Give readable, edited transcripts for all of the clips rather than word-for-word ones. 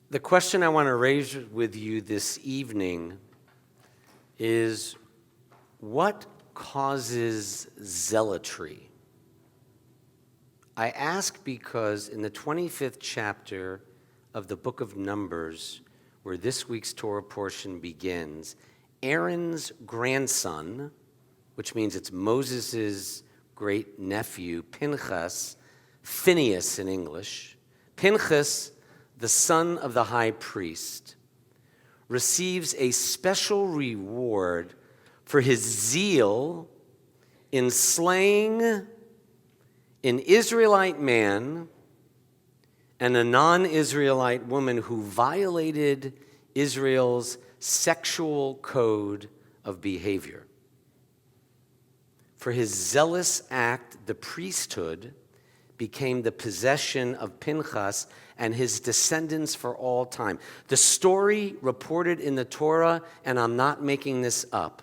The question I want to raise with you this evening is, what causes zealotry? I ask because in the 25th chapter of the book of Numbers, where this week's Torah portion begins, Aaron's grandson, which means it's Moses' great nephew, Pinchas, Phineas in English, Pinchas, the son of the high priest, receives a special reward for his zeal in slaying an Israelite man and a non-Israelite woman who violated Israel's sexual code of behavior. For his zealous act, the priesthood became the possession of Pinchas and his descendants for all time. The story reported in the Torah, and I'm not making this up,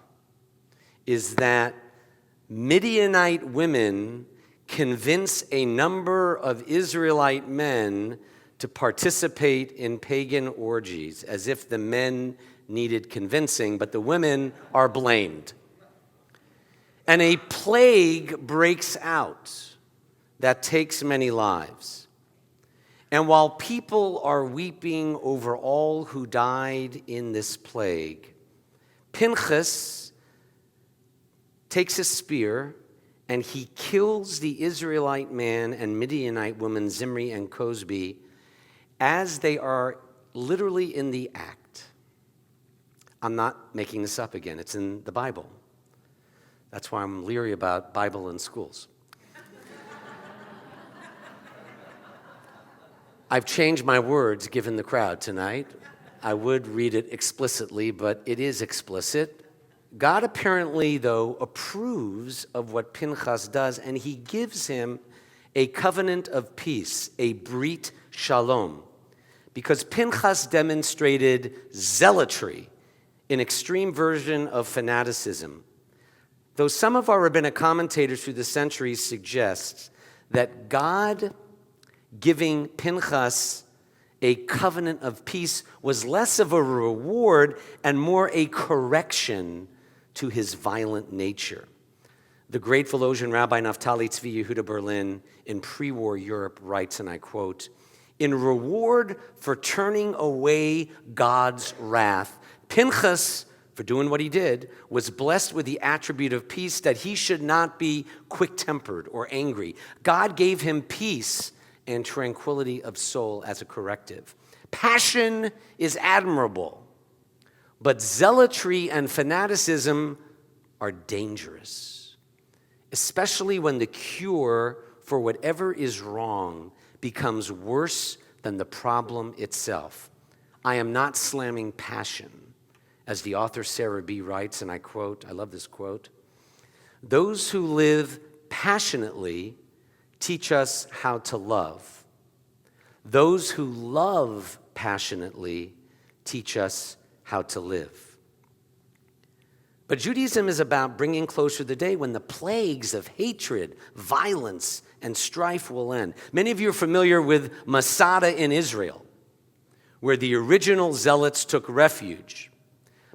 is that Midianite women convince a number of Israelite men to participate in pagan orgies, as if the men needed convincing, but the women are blamed. And a plague breaks out that takes many lives. And while people are weeping over all who died in this plague, Pinchas takes a spear and he kills the Israelite man and Midianite woman Zimri and Cosbi as they are literally in the act. I'm not making this up again. It's in the Bible. That's why I'm leery about Bible in schools. I've changed my words given the crowd tonight. I would read it explicitly, but it is explicit. God apparently, though, approves of what Pinchas does, and he gives him a covenant of peace, a brit shalom, because Pinchas demonstrated zealotry, an extreme version of fanaticism. Though some of our rabbinic commentators through the centuries suggest that God giving Pinchas a covenant of peace was less of a reward and more a correction to his violent nature. The great Volosian Rabbi Naftali Tzvi Yehuda Berlin in pre-war Europe writes, and I quote, "In reward for turning away God's wrath, Pinchas, for doing what he did, was blessed with the attribute of peace, that he should not be quick-tempered or angry. God gave him peace and tranquility of soul as a corrective. Passion is admirable, but zealotry and fanaticism are dangerous, especially when the cure for whatever is wrong becomes worse than the problem itself. I am not slamming passion. As the author Sarah B. writes, and I quote, I love this quote, "Those who live passionately teach us how to love. Those who love passionately teach us how to live." But Judaism is about bringing closer the day when the plagues of hatred, violence, and strife will end. Many of you are familiar with Masada in Israel, where the original zealots took refuge.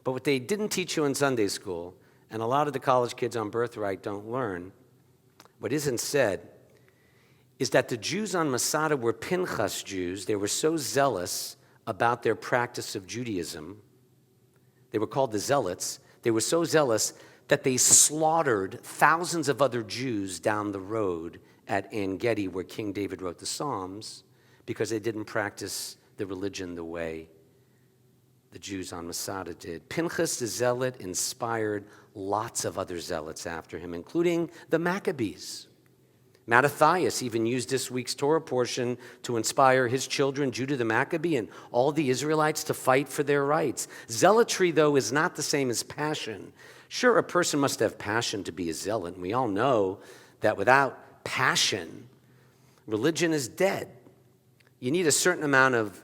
But what they didn't teach you in Sunday school, and a lot of the college kids on Birthright don't learn, what isn't said, is that the Jews on Masada were Pinchas Jews. They were so zealous about their practice of Judaism. They were called the Zealots. They were so zealous that they slaughtered thousands of other Jews down the road at En-Gedi, where King David wrote the Psalms, because they didn't practice the religion the way the Jews on Masada did. Pinchas the Zealot inspired lots of other zealots after him, including the Maccabees. Mattathias even used this week's Torah portion to inspire his children, Judah the Maccabee, and all the Israelites to fight for their rights. Zealotry, though, is not the same as passion. Sure, a person must have passion to be a zealot, and we all know that without passion, religion is dead. You need a certain amount of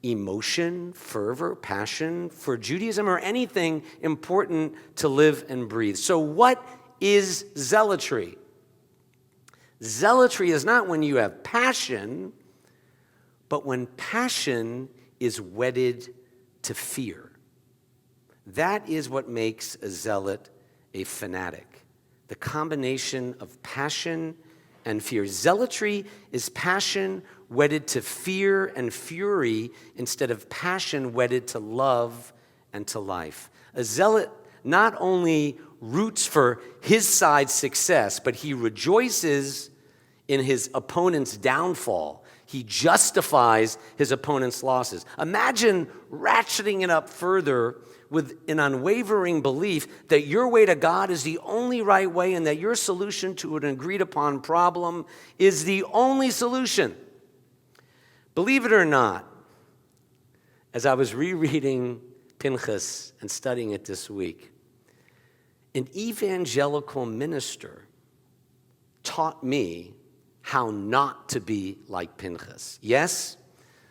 emotion, fervor, passion for Judaism or anything important to live and breathe. So what is zealotry? Zealotry is not when you have passion, but when passion is wedded to fear. That is what makes a zealot a fanatic. The combination of passion and fear. Zealotry is passion wedded to fear and fury instead of passion wedded to love and to life. A zealot not only roots for his side's success, but he rejoices in his opponent's downfall. He justifies his opponent's losses. Imagine ratcheting it up further with an unwavering belief that your way to God is the only right way and that your solution to an agreed upon problem is the only solution. Believe it or not, as I was rereading Pinchas and studying it this week, an evangelical minister taught me how not to be like Pinchas. Yes,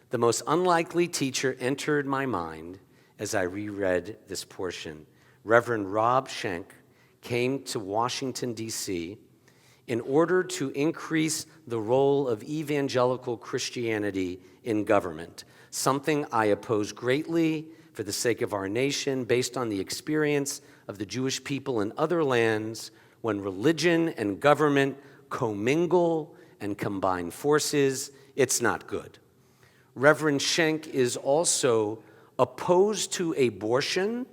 the most unlikely teacher entered my mind as I reread this portion. Reverend Rob Schenck came to Washington, D.C. in order to increase the role of evangelical Christianity in government, something I oppose greatly for the sake of our nation, based on the experience of the Jewish people in other lands when religion and government commingle and combine forces. It's not good. Reverend Schenck is also opposed to abortion.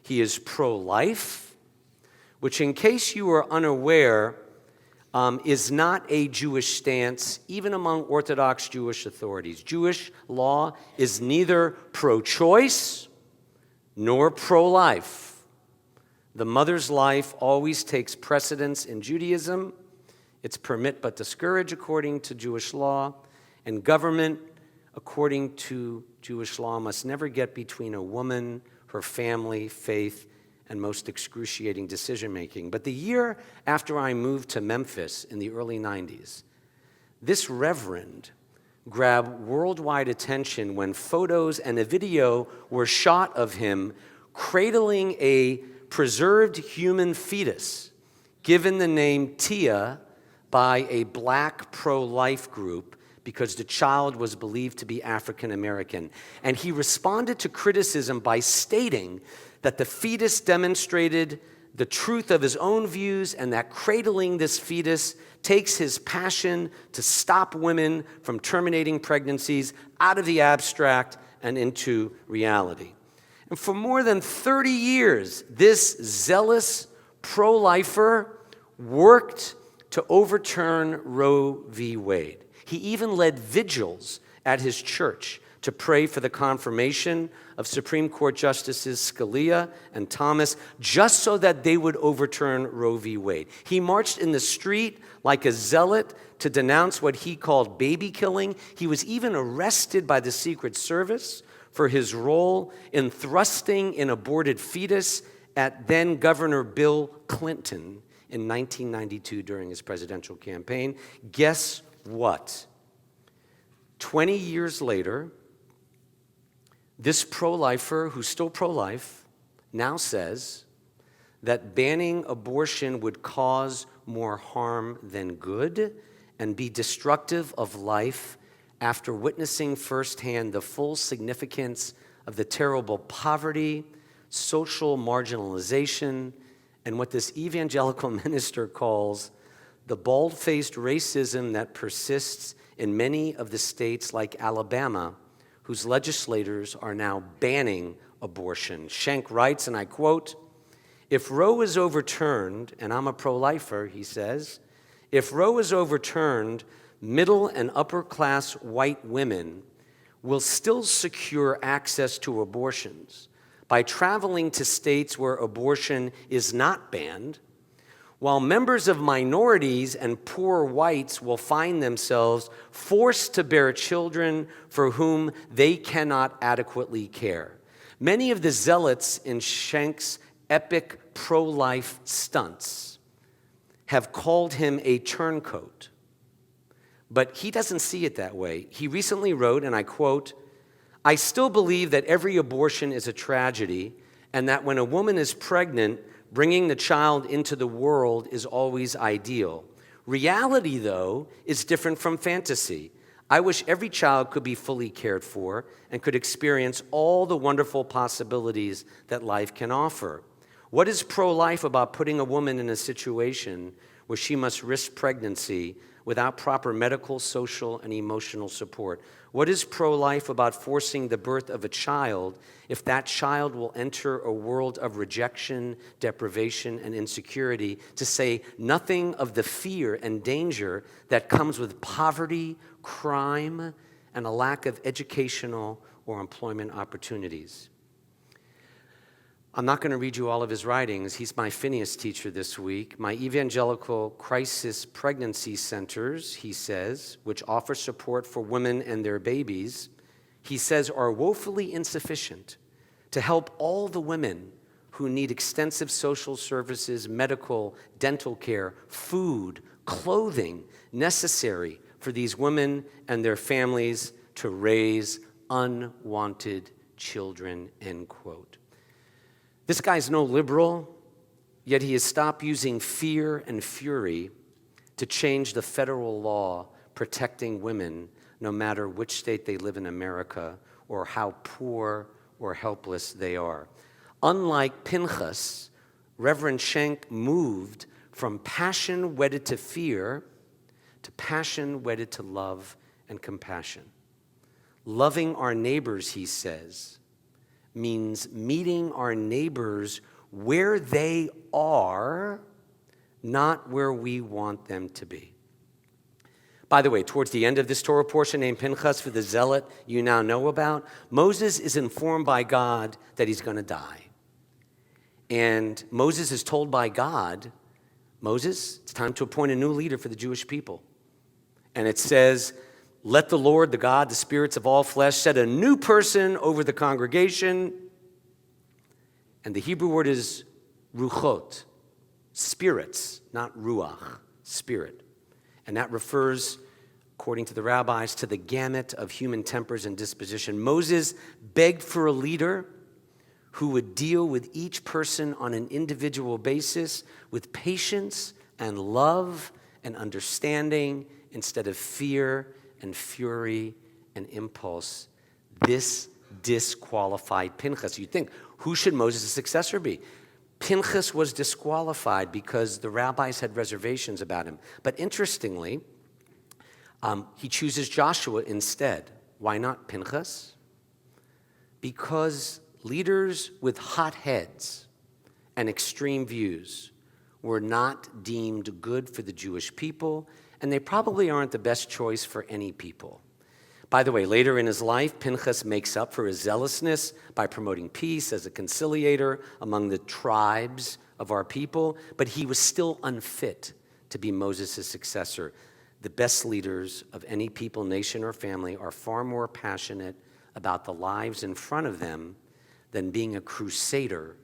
He is pro-life, which, in case you are unaware, is not a Jewish stance, even among Orthodox Jewish authorities. Jewish law is neither pro-choice nor pro-life. The mother's life always takes precedence in Judaism. It's permit but discourage according to Jewish law, and government, according to Jewish law, must never get between a woman, her family, faith, and most excruciating decision-making. But the year after I moved to Memphis in the early 90s, this reverend grabbed worldwide attention when photos and a video were shot of him cradling a preserved human fetus, given the name Tia by a black pro-life group, because the child was believed to be African American. And he responded to criticism by stating that the fetus demonstrated the truth of his own views and that cradling this fetus takes his passion to stop women from terminating pregnancies out of the abstract and into reality. And for more than 30 years, this zealous pro-lifer worked to overturn Roe v. Wade. He even led vigils at his church to pray for the confirmation of Supreme Court Justices Scalia and Thomas, just so that they would overturn Roe v. Wade. He marched in the street like a zealot to denounce what he called baby killing. He was even arrested by the Secret Service for his role in thrusting an aborted fetus at then Governor Bill Clinton in 1992 during his presidential campaign. Guess what? 20 years later, this pro-lifer, who's still pro-life, now says that banning abortion would cause more harm than good and be destructive of life, after witnessing firsthand the full significance of the terrible poverty, social marginalization, and what this evangelical minister calls the bald-faced racism that persists in many of the states like Alabama, whose legislators are now banning abortion. Schenck writes, and I quote, "If Roe is overturned," and I'm a pro-lifer, he says, "if Roe is overturned, middle and upper-class white women will still secure access to abortions by traveling to states where abortion is not banned, while members of minorities and poor whites will find themselves forced to bear children for whom they cannot adequately care." Many of the zealots in Schenck's epic pro-life stunts have called him a turncoat, but he doesn't see it that way. He recently wrote, and I quote, "I still believe that every abortion is a tragedy, and that when a woman is pregnant, bringing the child into the world is always ideal. Reality, though, is different from fantasy. I wish every child could be fully cared for and could experience all the wonderful possibilities that life can offer. What is pro-life about putting a woman in a situation where she must risk pregnancy without proper medical, social, and emotional support? What is pro-life about forcing the birth of a child if that child will enter a world of rejection, deprivation, and insecurity, to say nothing of the fear and danger that comes with poverty, crime, and a lack of educational or employment opportunities? I'm not going to read you all of his writings. He's my Phineas teacher this week. My evangelical crisis pregnancy centers, he says, which offer support for women and their babies, he says, are woefully insufficient to help all the women who need extensive social services, medical, dental care, food, clothing necessary for these women and their families to raise unwanted children, end quote. This guy's no liberal, yet he has stopped using fear and fury to change the federal law protecting women, no matter which state they live in America or how poor or helpless they are. Unlike Pinchas, Reverend Schenck moved from passion wedded to fear to passion wedded to love and compassion. Loving our neighbors, he says, means meeting our neighbors where they are, not where we want them to be. By the way, towards the end of this Torah portion named Pinchas, for the zealot you now know about, Moses is informed by God that he's going to die. And Moses is told by God, Moses, it's time to appoint a new leader for the Jewish people. And it says, let the Lord, the God, the spirits of all flesh, set a new person over the congregation. And the Hebrew word is ruchot, spirits, not ruach, spirit. And that refers, according to the rabbis, to the gamut of human tempers and disposition. Moses begged for a leader who would deal with each person on an individual basis with patience and love and understanding instead of fear and fury and impulse. This disqualified Pinchas. You'd think, who should Moses' successor be? Pinchas was disqualified because the rabbis had reservations about him. But interestingly, he chooses Joshua instead. Why not Pinchas? Because leaders with hot heads and extreme views were not deemed good for the Jewish people, and they probably aren't the best choice for any people. By the way, later in his life, Pinchas makes up for his zealousness by promoting peace as a conciliator among the tribes of our people, but he was still unfit to be Moses' successor. The best leaders of any people, nation, or family are far more passionate about the lives in front of them than being a crusader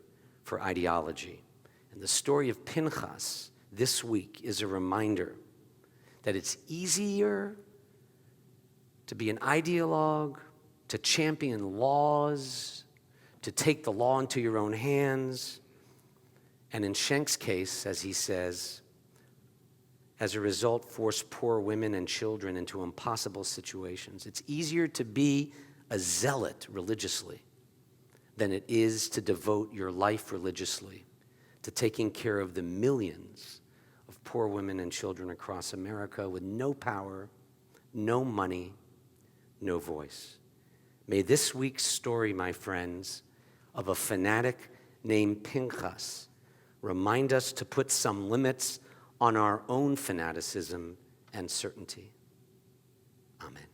for ideology. And the story of Pinchas this week is a reminder that it's easier to be an ideologue, to champion laws, to take the law into your own hands, and in Schenck's case, as he says, as a result, force poor women and children into impossible situations. It's easier to be a zealot religiously than it is to devote your life religiously to taking care of the millions of poor women and children across America with no power, no money, no voice. May this week's story, my friends, of a fanatic named Pinchas remind us to put some limits on our own fanaticism and certainty. Amen.